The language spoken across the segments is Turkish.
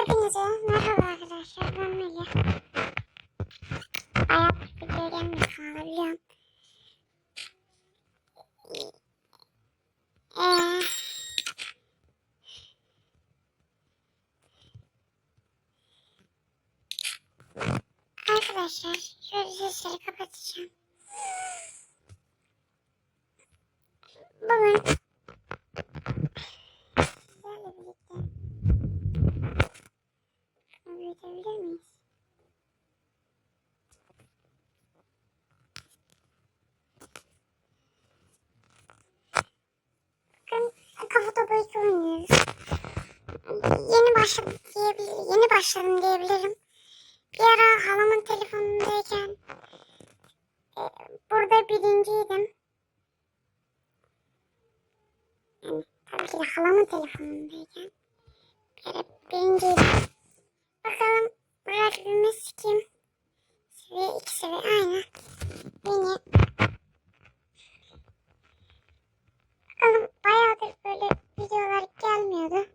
Hepinize merhaba arkadaşlar, ben Melih. Bayağıdır video gelmiyor kanala, biliyorum. Arkadaşlar şöyle sesleri kapatacağım. Bugün sizlerle birlikte şunu büyütebilir miyiz? Bugün kafa topu 2 oynuyoruz. Yeni başladım diyebilirim. Bir ara halamın telefonundayken burada birinciydim. Yani tabii ki de halamın telefonundayken bir ara birinciydim. Bakalım rakibimiz kim? Seviye 2 seviye aynı. Beni. Bakalım bayağıdır böyle videolar gelmiyordu.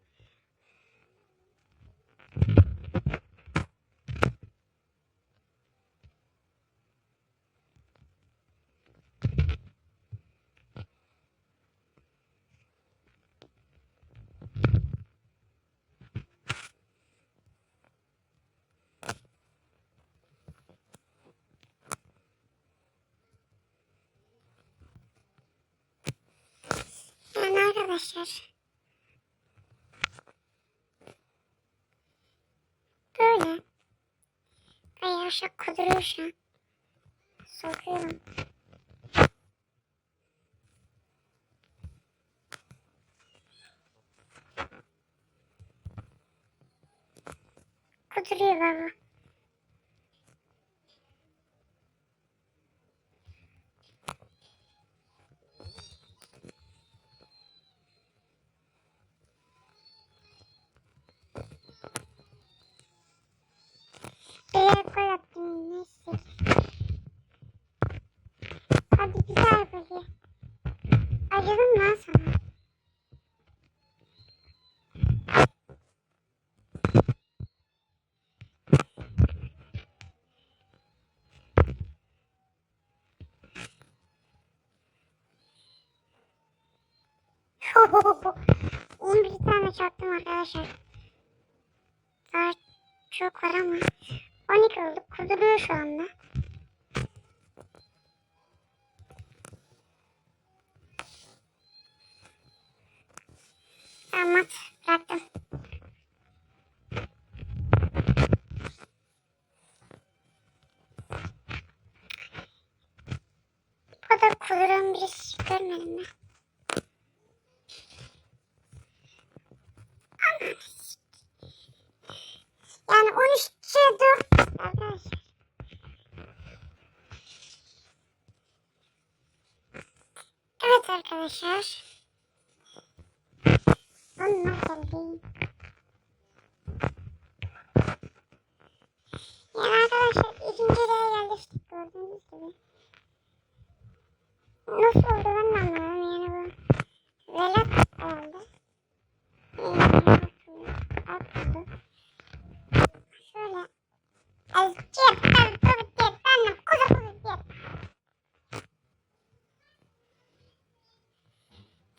Yani arkadaşlar böyle bayağı şak kuduruyor şu an. Sokuyorum. Kuduruyor baba. Gol attım, neyse. Hadi güzel böyle. Acıdım lan sana. Hohoho. 11 tane çarptım arkadaşlar. Daha çok var ama 12 oldu. Kuduruyor şu anda. Tamam, bıraktım. Bu kadar kuduran birisi görmedim ben. Yani 13'e 4 arkadaşlar. Evet arkadaşlar. Onunla geldim. Yani arkadaşlar ikinciliğe yerleştik gördüğünüz gibi. Nasıl oldu ben de anlamadım yani bu. Velat herhalde. Atıldı. Şöyle. Azıcık ben kuzu diyet.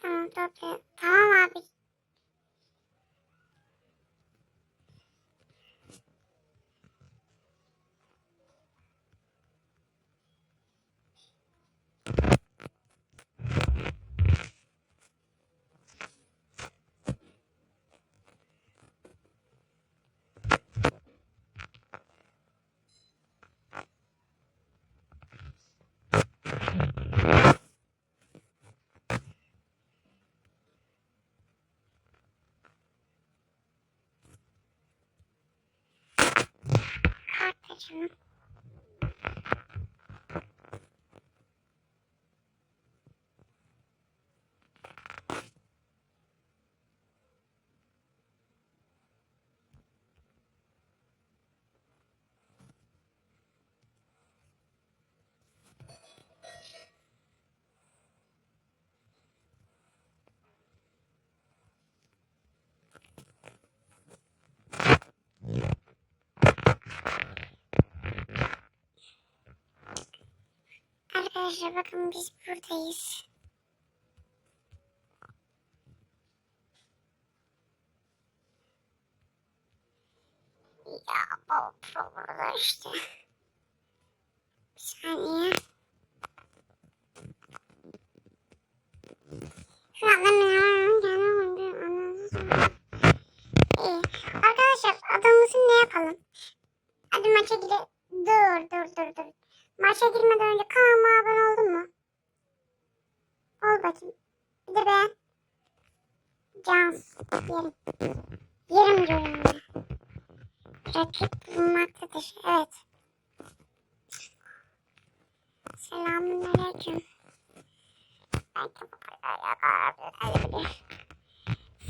Tamam topluyor. Tamam abi. Kart kaçırma. Arkadaşlar bakın biz buradayız. Ya bu burada işte. Bir saniye. Şu anda İyi. Arkadaşlar adamımızı ne yapalım? Hadi maça gidelim. Dur. Maça girmeden önce kanalıma abone oldun mu? Ol bakayım. Bir de beğen. Cans. Yerim diyorum ya. Rakip bulunmaktadır. Evet. Selamünaleyküm. Belki bu kadar yakar.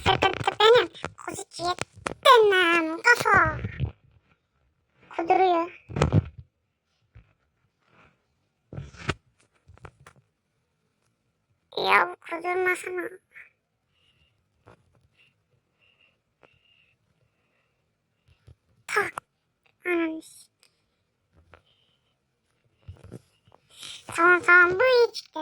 Sıkıntı benim. Kuzucuya benim kafa. Kuduruyor. Ya bu kudurmasana. Tak. Anam. Tamam bu işte.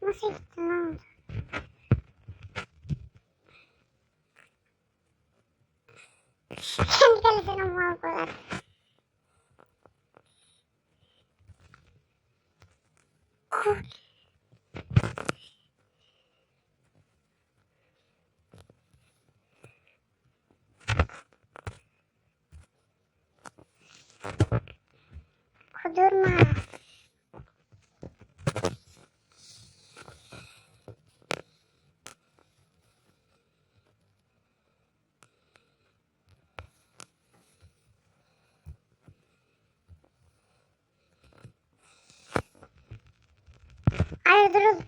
Nasıl gittin lan? Kendi kalesine mal koyar. Kudurma. Hayır durun.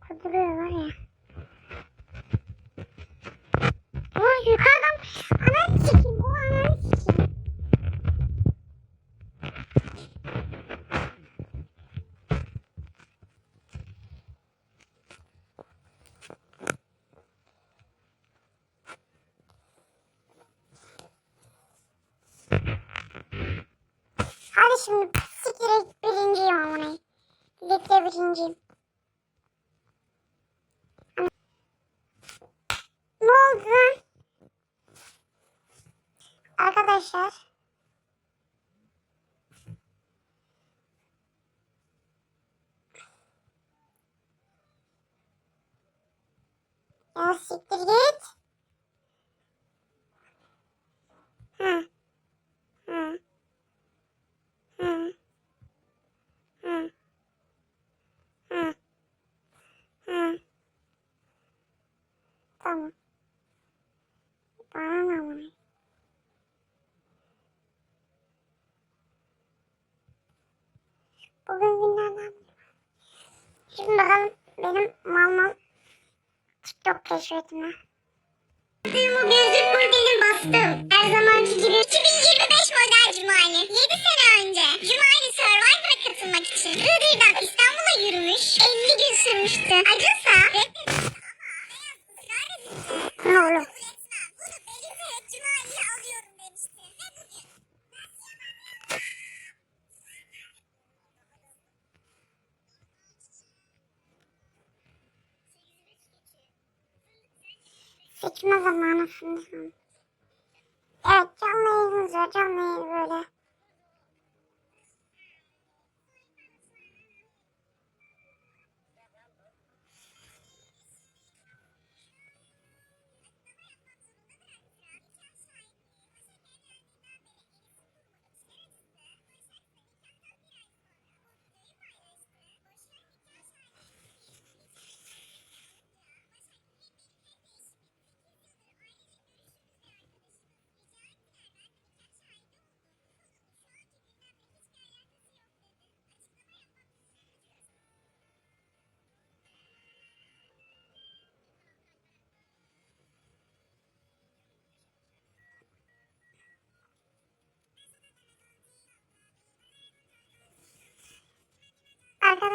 Kuduruyor var ya. Bu yukarıdan ananı sikeyim. O ananı sikeyim. Hadi şimdi sikire birinciyim amına. Ligde birinciyim. Ne oldu lan? Arkadaşlar. Ya siktir git. Hı. Hı. Hı. Hı. Hı. Hı. Tamam. Bana ne amına? Bugün günlerden. Şimdi bakalım benim mal TikTok keşfetime. Bu gözlük modelini bastım. Her zamanki gibi 2025 model Cumali. 7 sene önce Cumali Survivor'a katılmak için Iğdır'dan İstanbul'a yürümüş. 50 gün sürmüştü. Acısa ne oğlum? Cumali'yi alıyorum demişti. Ve bugün seçme zamanı sanırım. Evet canlı yayınımız var. Canlı yayın böyle.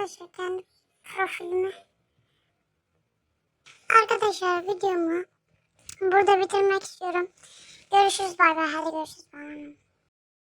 arkadaşlar kendi profilimi. Arkadaşlar videomu burada bitirmek istiyorum. Görüşürüz, bay bay. Hadi görüşürüz. Bye.